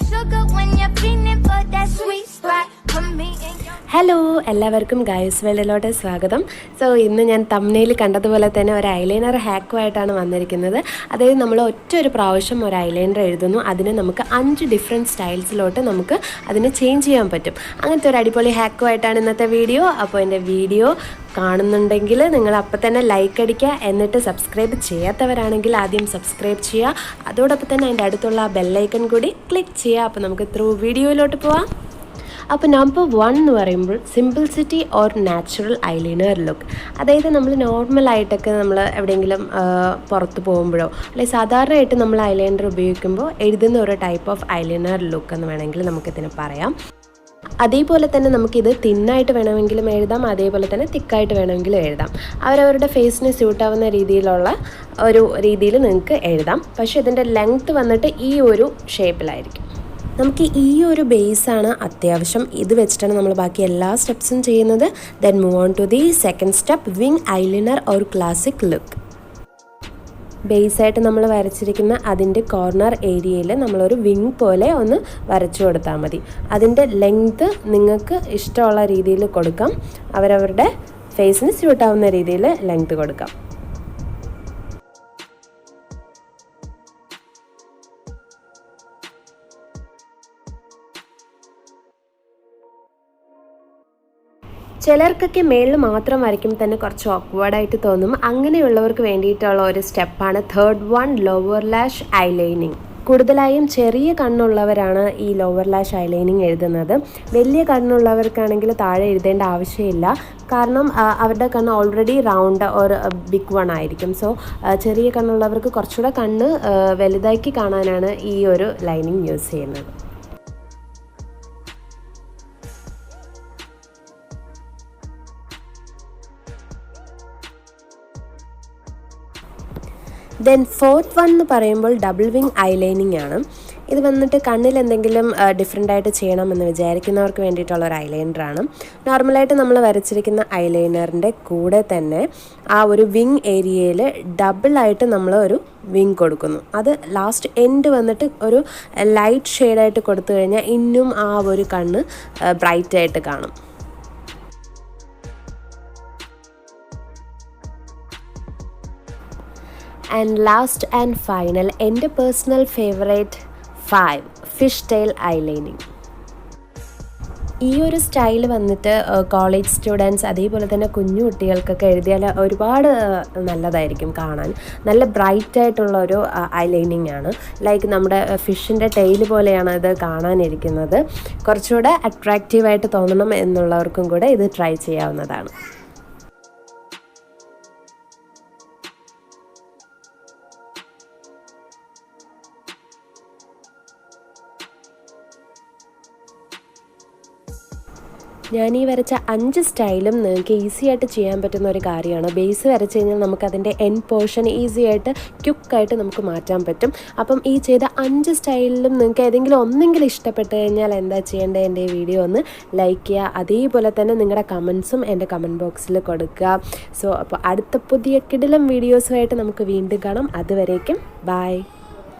sugar when you're feeling for that sweet spot. Hello, എല്ലാവർക്കും ഗായൂസ് വേൾഡിലോട്ട് സ്വാഗതം. So ഇന്ന് ഞാൻ തംബ്നെയിൽ കണ്ടതുപോലെ തന്നെ ഒരു ഐലൈനർ ഹാക്കുമായിട്ടാണ് വന്നിരിക്കുന്നത്. അതായത് നമ്മൾ ഒരു പ്രാവശ്യം ഒരു ഐലൈനർ എഴുതുന്നു, അതിന് നമുക്ക് 5 ഡിഫറെൻറ്റ് സ്റ്റൈൽസിലോട്ട് നമുക്ക് അതിനെ ചേഞ്ച് ചെയ്യാൻ പറ്റും. അങ്ങനത്തെ ഒരു അടിപൊളി ഹാക്കുമായിട്ടാണ് ഇന്നത്തെ വീഡിയോ. അപ്പോൾ എൻ്റെ വീഡിയോ കാണുന്നുണ്ടെങ്കിൽ നിങ്ങൾ അപ്പം തന്നെ ലൈക്ക് അടിക്കുക, എന്നിട്ട് സബ്സ്ക്രൈബ് ചെയ്യാത്തവരാണെങ്കിൽ ആദ്യം സബ്സ്ക്രൈബ് ചെയ്യുക, അതോടൊപ്പം തന്നെ അതിൻ്റെ അടുത്തുള്ള ബെല്ലൈക്കൺ കൂടി ക്ലിക്ക് ചെയ്യുക. അപ്പോൾ നമുക്ക് ത്രൂ വീഡിയോയിലോട്ട് പോവാം. അപ്പോൾ നമ്പർ 1 എന്ന് പറയുമ്പോൾ സിംപിൾസിറ്റി ഓർ നാച്ചുറൽ ഐലൈനർ ലുക്ക്. അതായത് നമ്മൾ നോർമലായിട്ടൊക്കെ നമ്മൾ എവിടെയെങ്കിലും പുറത്ത് പോകുമ്പോഴോ അല്ലെങ്കിൽ സാധാരണയായിട്ട് നമ്മൾ ഐലൈനർ ഉപയോഗിക്കുമ്പോൾ എഴുതുന്ന ഒരു ടൈപ്പ് ഓഫ് ഐലൈനർ ലുക്ക് എന്ന് വേണമെങ്കിൽ നമുക്കിതിന് പറയാം. അതേപോലെ തന്നെ നമുക്കിത് തിന്നായിട്ട് വേണമെങ്കിലും എഴുതാം, അതേപോലെ തന്നെ തിക്കായിട്ട് വേണമെങ്കിലും എഴുതാം. അവരവരുടെ ഫേസിന് സ്യൂട്ടാവുന്ന രീതിയിലുള്ള ഒരു രീതിയിൽ നിങ്ങൾക്ക് എഴുതാം. പക്ഷേ ഇതിൻ്റെ ലെങ്ത്ത് വന്നിട്ട് ഈ ഒരു ഷേപ്പിലായിരിക്കും. നമുക്ക് ഈ ഒരു ബേസാണ് അത്യാവശ്യം. ഇത് വെച്ചിട്ടാണ് നമ്മൾ ബാക്കി എല്ലാ സ്റ്റെപ്സും ചെയ്യുന്നത്. Then move on to the second step, wing eyeliner or classic look. ബേസായിട്ട് നമ്മൾ വരച്ചിരിക്കുന്ന അതിൻ്റെ കോർണർ ഏരിയയിൽ നമ്മളൊരു വിങ് പോലെ ഒന്ന് വരച്ചു കൊടുത്താൽ മതി. അതിൻ്റെ ലെങ്ത്ത് നിങ്ങൾക്ക് ഇഷ്ടമുള്ള രീതിയിൽ കൊടുക്കാം, അവരവരുടെ ഫേസിന് സ്യൂട്ടാവുന്ന രീതിയിൽ ലെങ്ത്ത് കൊടുക്കാം. ചിലർക്കൊക്കെ മേളിൽ മാത്രം വരയ്ക്കുമ്പോൾ തന്നെ കുറച്ച് ഓക്വേർഡായിട്ട് തോന്നും. അങ്ങനെയുള്ളവർക്ക് വേണ്ടിയിട്ടുള്ള ഒരു സ്റ്റെപ്പാണ് തേർഡ് വൺ, ലോവർ ലാഷ് ഐലൈനിങ്. കൂടുതലായും ചെറിയ കണ്ണുള്ളവരാണ് ഈ ലോവർ ലാഷ് ഐലൈനിങ് എഴുതുന്നത്. വലിയ കണ്ണുള്ളവർക്കാണെങ്കിൽ താഴെ എഴുതേണ്ട ആവശ്യമില്ല, കാരണം അവരുടെ കണ്ണ് ഓൾറെഡി റൗണ്ട് ഒരു ബിഗ് വൺ ആയിരിക്കും. സോ ചെറിയ കണ്ണുള്ളവർക്ക് കുറച്ചുകൂടെ കണ്ണ് വലുതാക്കി കാണാനാണ് ഈ ഒരു ലൈനിങ് യൂസ് ചെയ്യുന്നത്. ദെൻ ഫോർത്ത് വൺ എന്ന് പറയുമ്പോൾ ഡബിൾ വിങ് ഐലൈനിങ് ആണ്. ഇത് വന്നിട്ട് കണ്ണിൽ എന്തെങ്കിലും ഡിഫറെൻ്റായിട്ട് ചെയ്യണമെന്ന് വിചാരിക്കുന്നവർക്ക് വേണ്ടിയിട്ടുള്ള ഒരു ഐലൈനറാണ്. നോർമലായിട്ട് നമ്മൾ വരച്ചിരിക്കുന്ന ഐലൈനറിൻ്റെ കൂടെ തന്നെ ആ ഒരു വിങ് ഏരിയയിൽ ഡബിളായിട്ട് നമ്മൾ ഒരു വിങ് കൊടുക്കുന്നു. അത് ലാസ്റ്റ് എൻഡ് വന്നിട്ട് ഒരു ലൈറ്റ് ഷെയ്ഡായിട്ട് കൊടുത്തു കഴിഞ്ഞാൽ ഇന്നും ആ ഒരു കണ്ണ് ബ്രൈറ്റായിട്ട് കാണും. ആൻഡ് ലാസ്റ്റ് ആൻഡ് ഫൈനൽ, എൻ്റെ പേഴ്സണൽ ഫേവറേറ്റ് 5, ഫിഷ് ടെയിൽ ഐലൈനിങ്. ഈ ഒരു സ്റ്റൈൽ വന്നിട്ട് കോളേജ് സ്റ്റുഡൻസ് അതേപോലെ തന്നെ കുഞ്ഞു കുട്ടികൾക്കൊക്കെ എഴുതിയാൽ ഒരുപാട് നല്ലതായിരിക്കും കാണാൻ. നല്ല ബ്രൈറ്റായിട്ടുള്ള ഒരു ഐലൈനിങ് ആണ്. ലൈക്ക് നമ്മുടെ ഫിഷിൻ്റെ ടെയിൽ പോലെയാണ് ഇത് കാണാനിരിക്കുന്നത്. കുറച്ചുകൂടെ അട്രാക്റ്റീവായിട്ട് തോന്നണം എന്നുള്ളവർക്കും കൂടെ ഇത് ട്രൈ ചെയ്യാവുന്നതാണ്. ഞാൻ ഈ വരച്ച 5 സ്റ്റൈലും നിങ്ങൾക്ക് ഈസി ആയിട്ട് ചെയ്യാൻ പറ്റുന്ന ഒരു കാര്യമാണ്. ബേസ് വരച്ച് കഴിഞ്ഞാൽ നമുക്കതിൻ്റെ എൻഡ് പോർഷൻ ഈസി ആയിട്ട് ക്വിക്കായിട്ട് നമുക്ക് മാറ്റാൻ പറ്റും. അപ്പം ഈ ചെയ്ത 5 സ്റ്റൈലിലും നിങ്ങൾക്ക് ഏതെങ്കിലും ഒന്നെങ്കിലും ഇഷ്ടപ്പെട്ട് കഴിഞ്ഞാൽ എന്താ ചെയ്യേണ്ടത്, എൻ്റെ വീഡിയോ ഒന്ന് ലൈക്ക് ചെയ്യുക, അതേപോലെ തന്നെ നിങ്ങളുടെ കമൻസും എൻ്റെ കമൻറ്റ് ബോക്സിൽ കൊടുക്കുക. സോ അപ്പോൾ അടുത്ത പുതിയ കിടിലം വീഡിയോസുമായിട്ട് നമുക്ക് വീണ്ടും കാണാം. അതുവരേക്കും ബൈ.